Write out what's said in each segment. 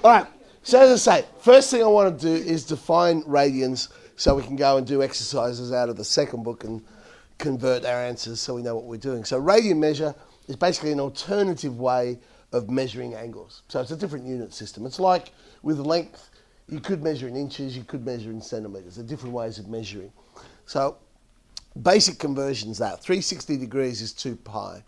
All right, so as I say, first thing I want to do is define radians so we can go and do exercises out of the second book and convert our answers so we know what we're doing. So radian measure is basically an alternative way of measuring angles. So it's a different unit system. It's like with length, you could measure in inches, you could measure in centimetres. There are different ways of measuring. So basic conversions are 360 degrees is 2 pi.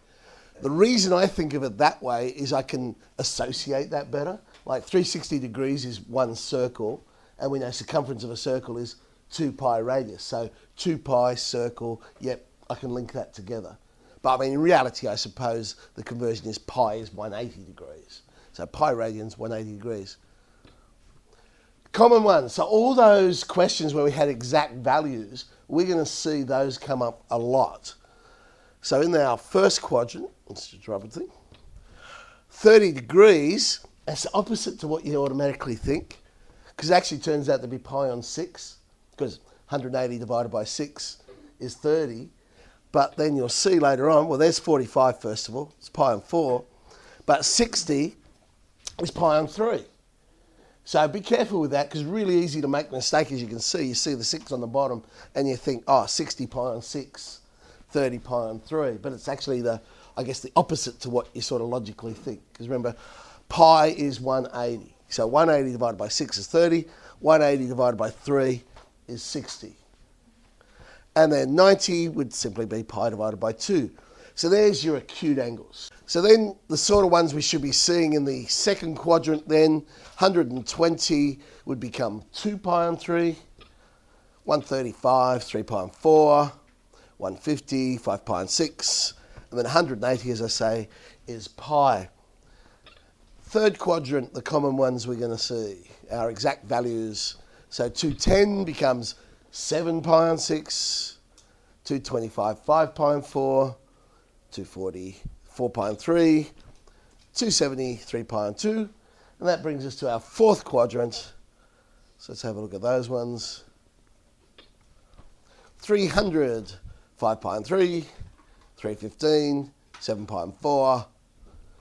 The reason I think of it that way is I can associate that better. Like 360 degrees is one circle, and we know circumference of a circle is 2 pi radius. So 2 pi circle, yep, I can link that together. But I mean, in reality, I suppose the conversion is pi is 180 degrees. So pi radians, 180 degrees. Common ones. So all those questions where we had exact values, we're going to see those come up a lot. So in our first quadrant, let's just drop a thing, 30 degrees, that's opposite to what you automatically think, because it actually turns out to be pi on 6, because 180 divided by 6 is 30. But then you'll see later on, well, there's 45 first of all, it's pi on 4, but 60 is pi on 3. So be careful with that, because it's really easy to make a mistake, as you can see. You see the 6 on the bottom, and you think, oh, 60 pi on 6, 30 pi on 3. But it's actually the opposite to what you sort of logically think. Because remember, pi is 180. So 180 divided by 6 is 30. 180 divided by 3 is 60. And then 90 would simply be pi divided by 2. So there's your acute angles. So then the sort of ones we should be seeing in the second quadrant then, 120 would become 2 pi on 3, 135, 3 pi on 4, 150, 5 pi on 6, and then 180, as I say, is pi. Third quadrant, the common ones we're going to see, our exact values. So 210 becomes 7 pi on 6, 225, 5 pi on 4, 240, 4 pi on 3, 270, 3 pi on 2, and that brings us to our fourth quadrant. So let's have a look at those ones. 300, 5 pi on 3, 315, 7 pi on 4,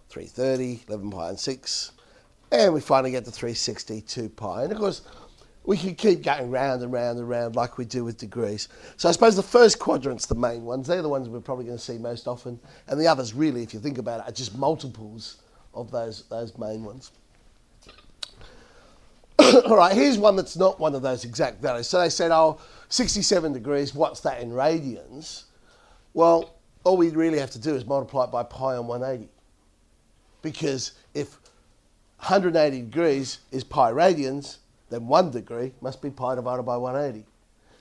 330, 11 pi on 6, and we finally get to 360, 2 pi. And of course, we can keep going round and round and round like we do with degrees. So I suppose the first quadrant's the main ones. They're the ones we're probably going to see most often. And the others really, if you think about it, are just multiples of those main ones. All right, here's one that's not one of those exact values. So they said, oh, 67 degrees, what's that in radians? Well, all we really have to do is multiply it by pi on 180. Because if 180 degrees is pi radians, then 1 degree must be pi divided by 180.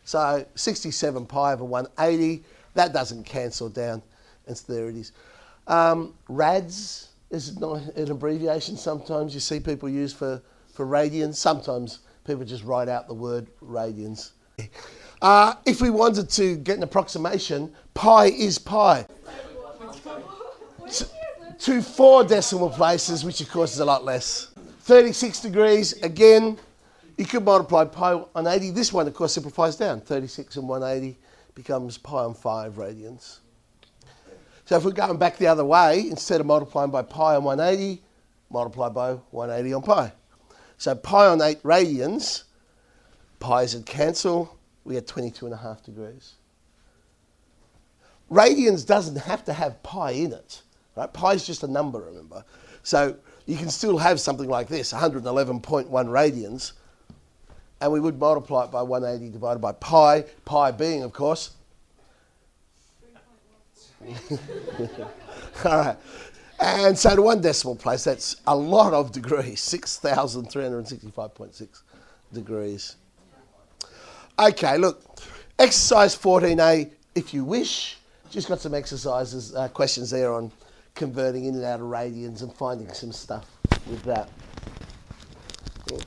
So 67 pi over 180, that doesn't cancel down, and so there it is. Rads is not an abbreviation sometimes you see people use for radians. Sometimes people just write out the word radians. If we wanted to get an approximation, pi is pi. To 4 decimal places, which of course is a lot less. 36 degrees, again, you could multiply pi on 80. This one, of course, simplifies down. 36 and 180 becomes pi on 5 radians. So if we're going back the other way, instead of multiplying by pi on 180, multiply by 180 on pi. So pi on 8 radians, pi's would cancel, we get 22.5 degrees. Radians doesn't have to have pi in it. Right? Pi is just a number, remember. So you can still have something like this, 111.1 radians, and we would multiply it by 180 divided by pi, pi being, of course, 3.1. All right. And so to 1 decimal place, that's a lot of degrees, 6,365.6 degrees. Okay, look, exercise 14A, if you wish, just got some exercises, questions there on converting in and out of radians and finding some stuff with that.